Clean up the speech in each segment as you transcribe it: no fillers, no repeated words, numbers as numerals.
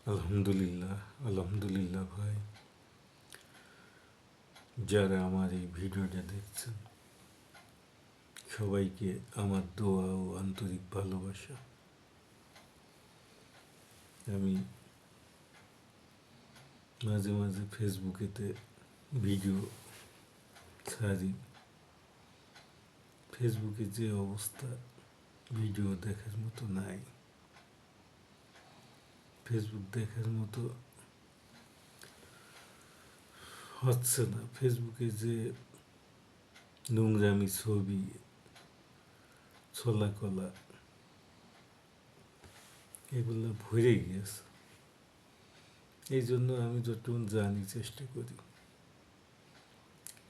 আলহামদুলিল্লাহ, আলহামদুলিল্লাহ ভাই। যারা আমার এই ভিডিওটা দেখছেন সবাইকে আমার দোয়া ও আন্তরিক ভালোবাসা। আমি মাঝে মাঝে ফেসবুকেতে ভিডিও ছাড়ি। ফেসবুকে যে অবস্থা, ভিডিও দেখার মতো নাই। ফেসবুক দেখার মতো হচ্ছে না। ফেসবুকে যে নোংরামি ছবি, ছোলা কলা, এগুলো ভরে গিয়েছে। এই জন্য আমি যতটুকু জানি চেষ্টা করি।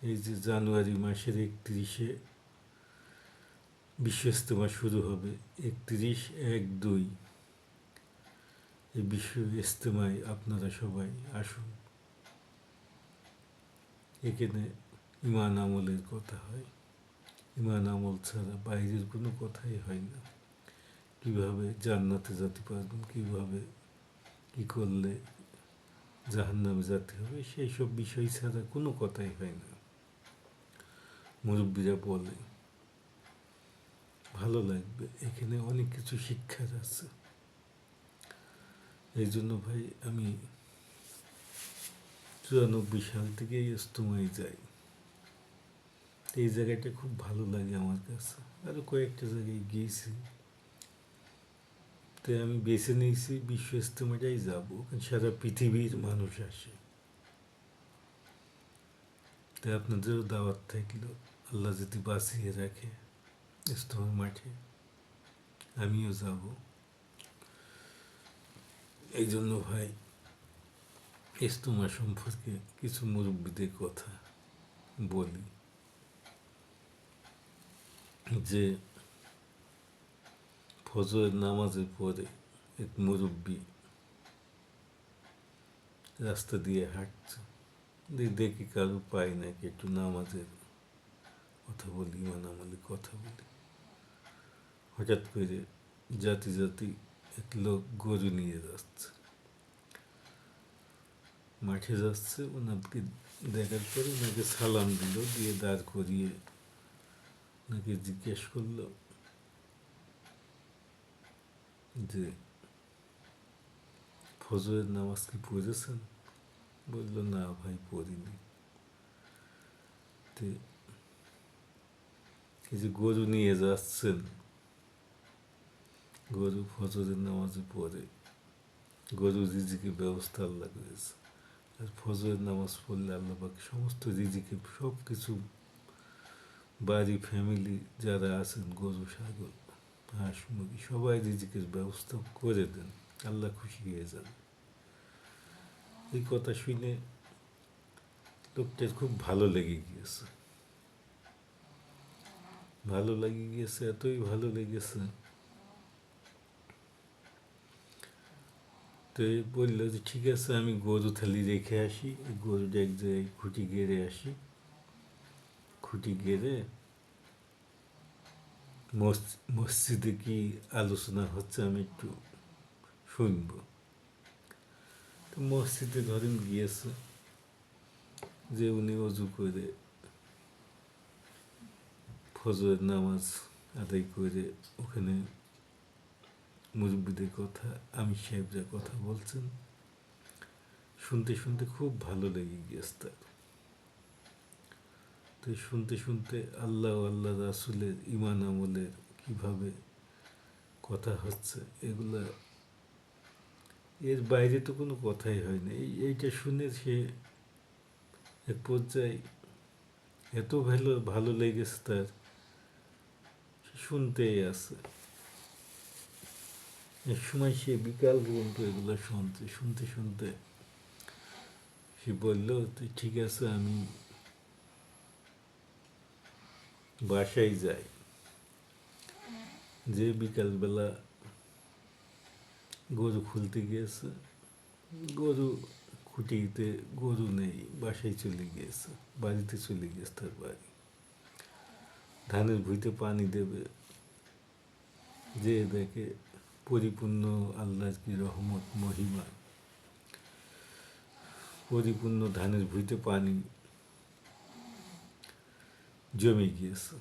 এই যে জানুয়ারি মাসের 31-এ বিশ্ব ইজতেমা শুরু হবে, 31/1/2 এই বিশ্ব ইজতেমায় আপনারা সবাই আসুন। এখানে ইমান আমলের কথা হয়। ইমান আমল ছাড়া বাইরের কোনো কথাই হয় না। কীভাবে জান্নাতে যেতে পারবেন, কীভাবে কী করলে জাহান্নামে যেতে হবে, সেই সব বিষয় ছাড়া কোনো কথাই হয় না। মুরব্বীরা বলে, ভালো লাগবে, এখানে অনেক কিছু শিক্ষার আছে। এই জন্য ভাই আমি 94 সাল থেকে ইজতেমায় যাই। এই জায়গাটা খুব ভালো লাগে আমার কাছে। আরও কয়েকটা জায়গায় গিয়েছি, তাই আমি বেছে নিয়েছি বিশ্ব ইজতেমাটাই যাবো। সারা পৃথিবীর মানুষ আসে। তাই আপনাদেরও দাওয়াত থাকলো, আল্লাহ যদি বাঁচিয়ে রাখে ইজতেমার মাঠে আমিও যাব। এই জন্য ভাই ইজতেমা সম্পর্কে কিছু মুরব্বীদের কথা বলি। যে ফজরের নামাজের পরে এক মুরব্বী রাস্তা দিয়ে হাঁটছে, দেখি কারো পাই নাকি একটু নামাজের কথা বলি, ইমান আমলের কথা বলি। হঠাৎ করে জাতি জাতি এক লোক গরু নিয়ে যাচ্ছে, মাঠে যাচ্ছে। ওনাকে দেখার পরে ওনাকে সালাম দিল, দিয়ে দাঁড় করিয়ে ওনাকে জিজ্ঞেস করলো যে ফজরের নামাজ কি পড়েছেন? বললো, না ভাই পড়িনি। এই যে গরু নিয়ে যাচ্ছেন, গরু ফজরের নামাজে পড়ে, গরু রিজিকের ব্যবস্থা আল্লাহ করেছে। আর ফজরের নামাজ পড়লে আল্লাহ পাক সমস্ত রিজিকের সব কিছু, বাড়ি ফ্যামিলি যারা আছেন, গরু ছাগল হাঁস মুরগি, সবাই রিজিকের ব্যবস্থা করে দেন, আল্লাহ খুশি হয়ে যান। এই কথা শুনে লোকটার খুব ভালো লেগে গিয়েছে। ভালো লেগে গিয়েছে, এতই ভালো লেগেছে, তো বললো যে ঠিক আছে, আমি গরু থালি রেখে আসি, গরুটা এক জায়গায় খুঁটি গেড়ে আসি, খুঁটি গেড়ে মসজিদে কি আলোচনা হচ্ছে আমি একটু শুনব। তো মসজিদে ধরেন গিয়েছে, যে উনি অজু করে ফজরের নামাজ আদায় করে ওখানে মুরব্বীদের কথা, আমির সাহেবরা কথা বলছেন, শুনতে শুনতে খুব ভালো লেগে গিয়েছে তার। তো শুনতে শুনতে আল্লাহ আল্লাহ রাসুলের ইমান আমলের কীভাবে কথা হচ্ছে, এগুলা এর বাইরে তো কোনো কথাই হয় না। এইটা শুনে সে এক পর্যায়ে এত ভালো লেগেছে তার, শুনতেই আছে। এক সময় সে বিকাল পর্যন্ত এগুলো শুনতে শুনতে সে বলল, ঠিক আছে আমি বাসায় যাই। যে বিকালবেলা গরু খুলতে গিয়েছে, গরু খুঁটিতে গরু নেই, বাসায় চলে গিয়েছে, বাড়িতে চলে গিয়েছে তার বাড়ি। ধানের ভুঁইতে পানি দেবে, যে দেখে পরিপূর্ণ আল্লাহর কি রহমত মহিমা, পরিপূর্ণ ধানের ভুঁইতে পানি জমে গিয়েছে।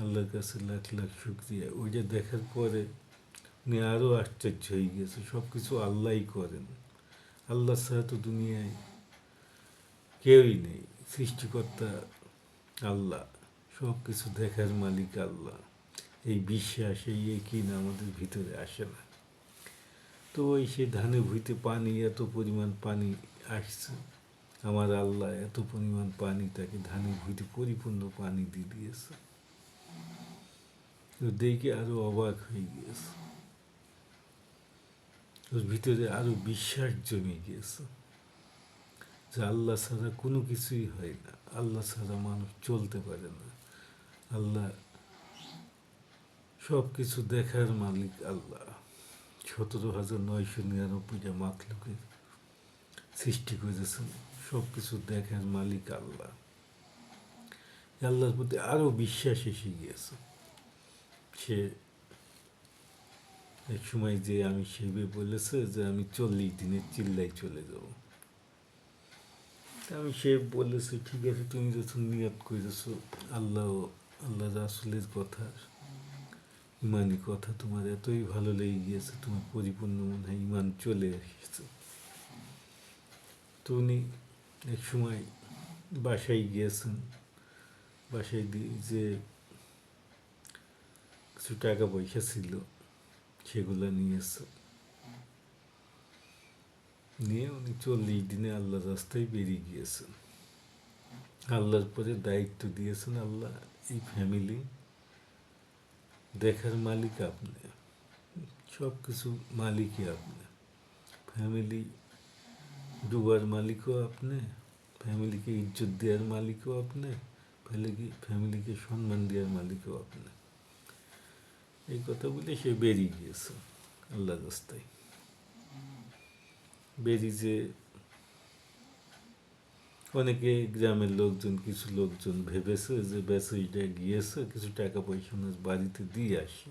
আল্লাহর কাছে লাখ লাখ শুকরিয়া। ওইটা দেখার পরে উনি আরও আশ্চর্য হয়ে গিয়েছে। সব কিছু আল্লাহই করেন, আল্লাহ ছাড়া তো দুনিয়ায় কেউই নেই। সৃষ্টিকর্তা আল্লাহ, সব কিছু দেখার মালিক আল্লাহ। এই বিশ্বাস, এই একই না আমাদের ভিতরে আসে না। তো ওই সে ধানে ভুঁইতে পানি, এত পরিমাণ পানি আসছে, আমার আল্লাহ এত পরিমাণ পানি তাকে ধানে ভুঁইতে পরিপূর্ণ পানি দিয়ে দিয়েছে। তো দেখে আরো অবাক হয়ে গিয়েছে, ওর ভিতরে আরো বিশ্বাস জমে গিয়েছে যে আল্লাহ ছাড়া কোনো কিছুই হয় না, আল্লাহ ছাড়া মানুষ চলতে পারে না, আল্লাহ সব কিছু দেখার মালিক আল্লাহ। 17,999টা মাখলুকের সৃষ্টি করেছেন, সব কিছু দেখার মালিক আল্লাহ। আল্লাহর প্রতি আরো বিশ্বাস এসে গিয়েছে। সে এক সময় যে আমি সেবে বলেছে যে আমি 40 দিনের চিল্লাই চলে যাব। আমি সে বলেছে ঠিক আছে, তুমি যখন নিয়ত করেছো, আল্লাহ আল্লাহ রাসূলের কথা, ইমানি কথা তোমার এতই ভালো লেগে গিয়েছে, তোমার পরিপূর্ণ মনে হয় ইমান চলে এসেছে। তো উনি এক সময় বাসায় গিয়েছেন, বাসায় যে কিছু টাকা পয়সা ছিল সেগুলো নিয়েছে, নিয়ে উনি 40 দিনে আল্লাহর রাস্তায় বেরিয়ে গিয়েছেন। আল্লাহর পরে দায়িত্ব দিয়েছেন, আল্লাহ এই ফ্যামিলি দেখার মালিক আপনি, সব কিছু মালিকই আপনি, ফ্যামিলি ডুবার মালিকও আপনি, ফ্যামিলিকে ইজ্জত দেওয়ার মালিকও আপনি, ফ্যামিলিকে সম্মান দেওয়ার মালিকও আপনি। এই কথা বলে সে বেরিয়ে গিয়েছে আল্লাহর রাস্তায়। বেরিয়ে অনেকে গ্রামের লোকজন, কিছু লোকজন ভেবেছে যে বেচারিটা গিয়েছে কিছু টাকা পয়সা ওনার বাড়িতে দিয়ে আসি,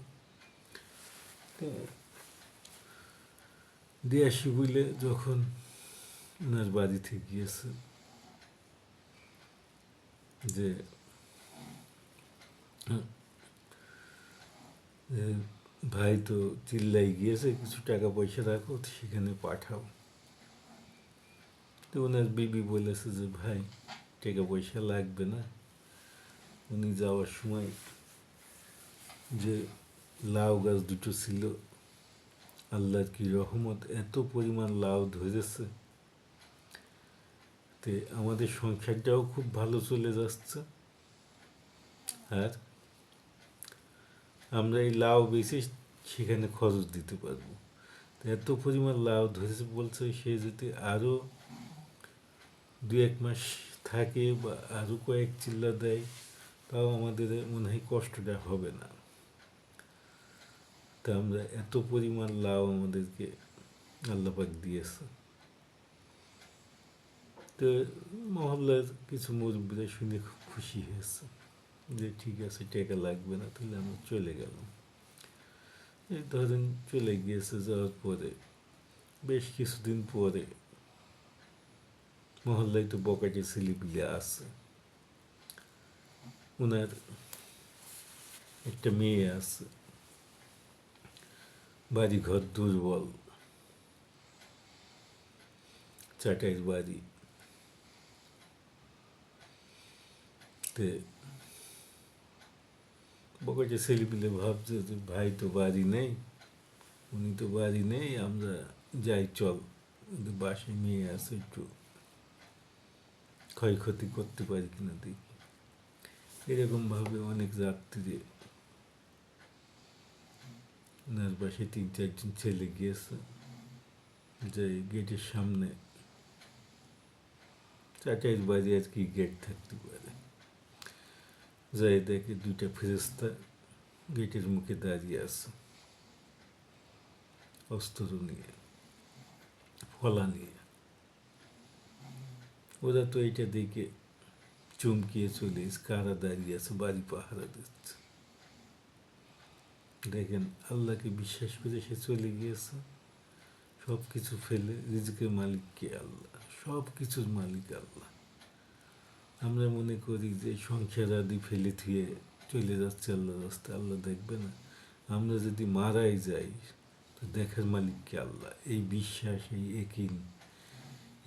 দিয়ে আসি বলে যখন ওনার বাড়িতে গিয়েছে, যে ভাই তো চিল্লাই গিয়েছে, কিছু টাকা পয়সা রাখো, সেখানে পাঠাও। তো ওনার বিবি বলেছে যে ভাই টাকা পয়সা লাগবে না। উনি যাওয়ার সময় যে লাউ গাছ দুটো ছিল, আল্লাহর কি রহমত, এত পরিমাণ লাউ ধরেছে, তে আমাদের সংসারটাও খুব ভালো চলে যাচ্ছে, আর আমরা এই লাউ বেশি সেখানে খরচ দিতে পারবো। এত পরিমাণ লাউ ধরেছে, বলছে সে যদি আরও 2-1 মাস থাকে বা আরও কয়েক চিল্লা দেয়, তাও আমাদের মনে হয় কষ্টটা হবে না। তা আমরা এত পরিমাণ লাউ আমাদেরকে আল্লাহ পাক দিয়েছে। তো মহল্লার কিছু মুরব্বীরা শুনে খুব খুশি হয়েছে যে ঠিক আছে, টাকা লাগবে না, তাহলে আমরা চলে গেলাম। এই ধরেন চলে গিয়েছে, যাওয়ার পরে বেশ কিছুদিন পরে মহল্লায় তো বকাটে ছেলেপিলে আছে, ওনার একটা মেয়ে আছে, বাড়ি ঘর দুর্বল, চাটাইয়ের বাড়ি, তে বকাটে ছেলেপিলে ভাবছে যে ভাই তো বাড়ি নেই, উনি তো বাড়ি নেই, আমরা যাই চল, বাসায় মেয়ে আছে, একটু ক্ষয়ক্ষতি করতে পারি কিনা দেখি। এরকমভাবে অনেক রাত্রিরে ওনার বাসায় 3-4 জন ছেলে গিয়েছে, যে গেটের সামনে, চাটাইয়ের বাড়ি আর কি গেট থাকতে পারে, যাই দেখে 2টা ফেরেশতা গেটের মুখে দাঁড়িয়ে আছে, অস্ত্র নিয়ে, ফলা নিয়ে। ওরা তো এটা দেখে চমকিয়ে চলে, কারা দাঁড়িয়ে আছে, বাড়ি পাহারা দিচ্ছে। দেখেন আল্লাহকে বিশ্বাস করে সে চলে গিয়েছে, সব কিছু ফেলে রিজিকের মালিক কে? আল্লাহ। সব কিছুর মালিক আল্লাহ। আমরা মনে করি যে সংসার আদি ফেলে থুয়ে চলে যাচ্ছে আল্লাহ রাস্তায়, আল্লাহ দেখবে না। আমরা যদি মারাই যাই তো দেখার মালিক কে? আল্লাহ। এই বিশ্বাস, এই একিন,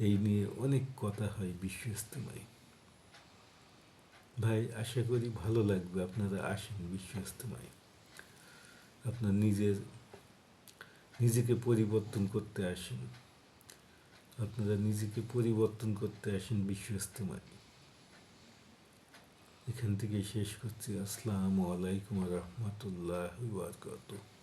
এই নিয়ে অনেক কথা হয় বিশ্ব ইজতেমায়। ভাই, আশা করি ভালো লাগবে, আপনারা আসেন বিশ্ব ইজতেমায়। আপনার নিজেকে পরিবর্তন করতে আসেন, আপনারা নিজেকে পরিবর্তন করতে আসেন বিশ্ব ইজতেমায়। এখান থেকে শেষ করছি। আসসালামু আলাইকুম রহমতুল্লাহ বারকাতুহু।